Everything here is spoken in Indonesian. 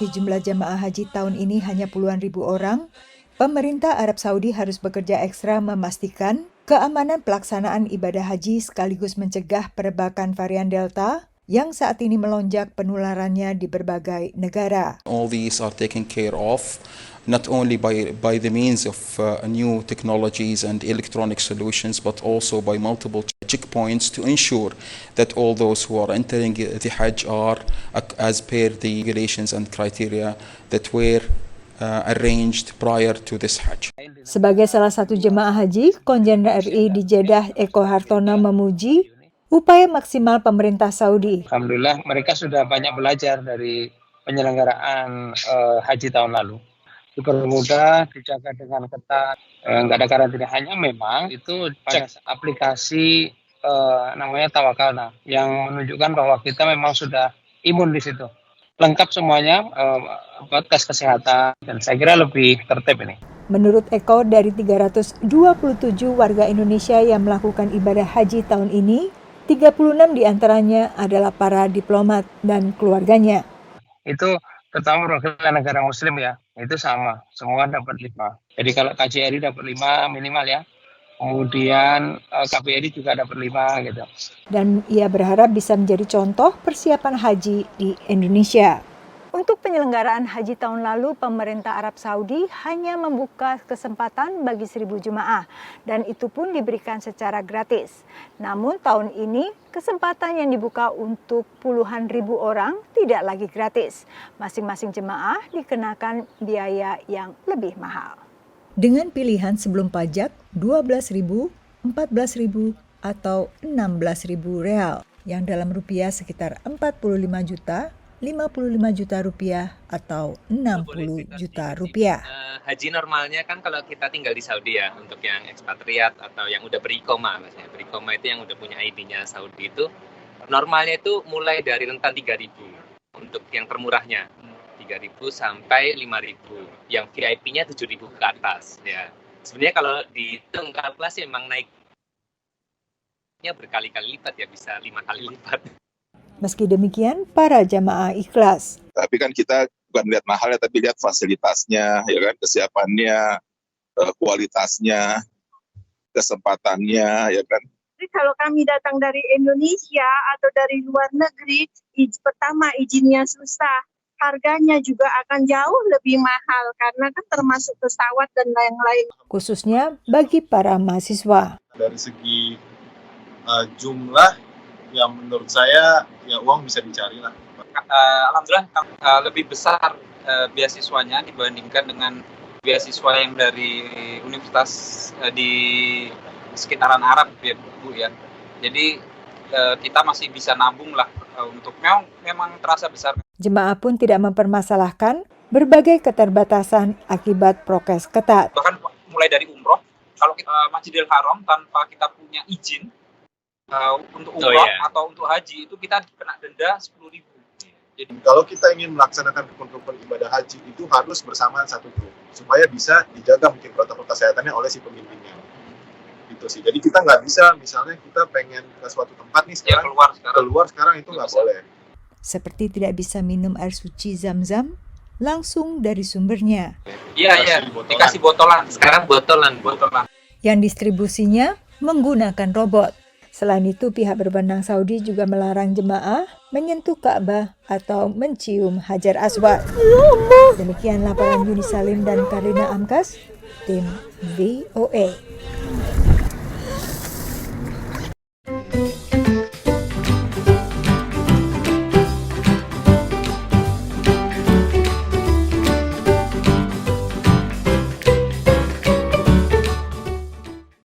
meski jumlah jemaah haji tahun ini hanya puluhan ribu orang, pemerintah Arab Saudi harus bekerja ekstra memastikan keamanan pelaksanaan ibadah haji sekaligus mencegah perebakan varian Delta yang saat ini melonjak penularannya di berbagai negara. All these are taken care of not only by the means of new technologies and electronic solutions, but also by multiple checkpoints to ensure that all those who are entering the Hajj are as per the regulations and criteria that were arranged prior to this Hajj. Sebagai salah satu jemaah haji, Konjen RI di Jeddah Eko Hartono memuji upaya maksimal pemerintah Saudi. Alhamdulillah mereka sudah banyak belajar dari penyelenggaraan haji tahun lalu. Dipermudah, dijaga dengan ketat, nggak ada karantina. Hanya memang itu cek aplikasi namanya Tawakalna yang menunjukkan bahwa kita memang sudah imun di situ. Lengkap semuanya, tes kesehatan, dan saya kira lebih tertib ini. Menurut Eko, dari 327 warga Indonesia yang melakukan ibadah haji tahun ini, 36 diantaranya adalah para diplomat dan keluarganya. Itu terutama perwakilan negara muslim ya, itu sama, semua dapat 5. Jadi kalau KJRI dapat 5 minimal ya, kemudian KBRI juga dapat 5 gitu. Dan ia berharap bisa menjadi contoh persiapan haji di Indonesia. Untuk penyelenggaraan haji tahun lalu, pemerintah Arab Saudi hanya membuka kesempatan bagi 1.000 jemaah dan itu pun diberikan secara gratis. Namun tahun ini kesempatan yang dibuka untuk puluhan ribu orang tidak lagi gratis. Masing-masing jemaah dikenakan biaya yang lebih mahal. Dengan pilihan sebelum pajak 12.000, 14.000 atau 16.000 real yang dalam rupiah sekitar 45 juta, 55 juta rupiah atau 60 juta rupiah. Haji normalnya kan kalau kita tinggal di Saudi ya, untuk yang ekspatriat atau yang udah beriqomah, maksudnya beriqomah itu yang udah punya ID-nya Saudi itu, normalnya itu mulai dari rentan 3.000 untuk yang termurahnya, 3.000 sampai 5.000, yang VIP-nya 7.000 ke atas. Ya, sebenarnya kalau dihitung kalkulasi emang naiknya berkali-kali lipat ya, bisa 5 kali lipat. Meski demikian, para jamaah ikhlas. Tapi kan kita bukan lihat mahalnya, tapi lihat fasilitasnya, ya kan, kesiapannya, kualitasnya, kesempatannya, ya kan. Jadi kalau kami datang dari Indonesia atau dari luar negeri, pertama izinnya susah, harganya juga akan jauh lebih mahal karena kan termasuk pesawat dan lain-lain. Khususnya bagi para mahasiswa. Dari segi jumlah, yang menurut saya ya uang bisa dicari lah. Alhamdulillah lebih besar beasiswanya dibandingkan dengan beasiswa yang dari universitas di sekitaran Arab ya Bu ya. Jadi kita masih bisa nabung lah untuk memang terasa besar. Jemaah pun tidak mempermasalahkan berbagai keterbatasan akibat prokes ketat. Bahkan mulai dari umroh, kalau kita Masjidil Haram tanpa kita punya izin untuk umroh atau untuk haji itu kita kena denda 10.000. Jadi kalau kita ingin melaksanakan rukun-rukun ibadah haji itu harus bersamaan satu grup supaya bisa dijaga mungkin protokol kesehatannya oleh si pemimpinnya. Gitu sih. Jadi kita nggak bisa misalnya kita pengen ke suatu tempat nih sekarang keluar sekarang itu nggak boleh. Seperti tidak bisa minum air suci Zam-Zam langsung dari sumbernya. Iya, dikasih botolan. Sekarang botolan. Yang distribusinya menggunakan robot. Selain itu, pihak berwenang Saudi juga melarang jemaah menyentuh Ka'bah atau mencium Hajar Aswad. Demikian laporan Yuni Salim dan Karina Amkas, tim VOA.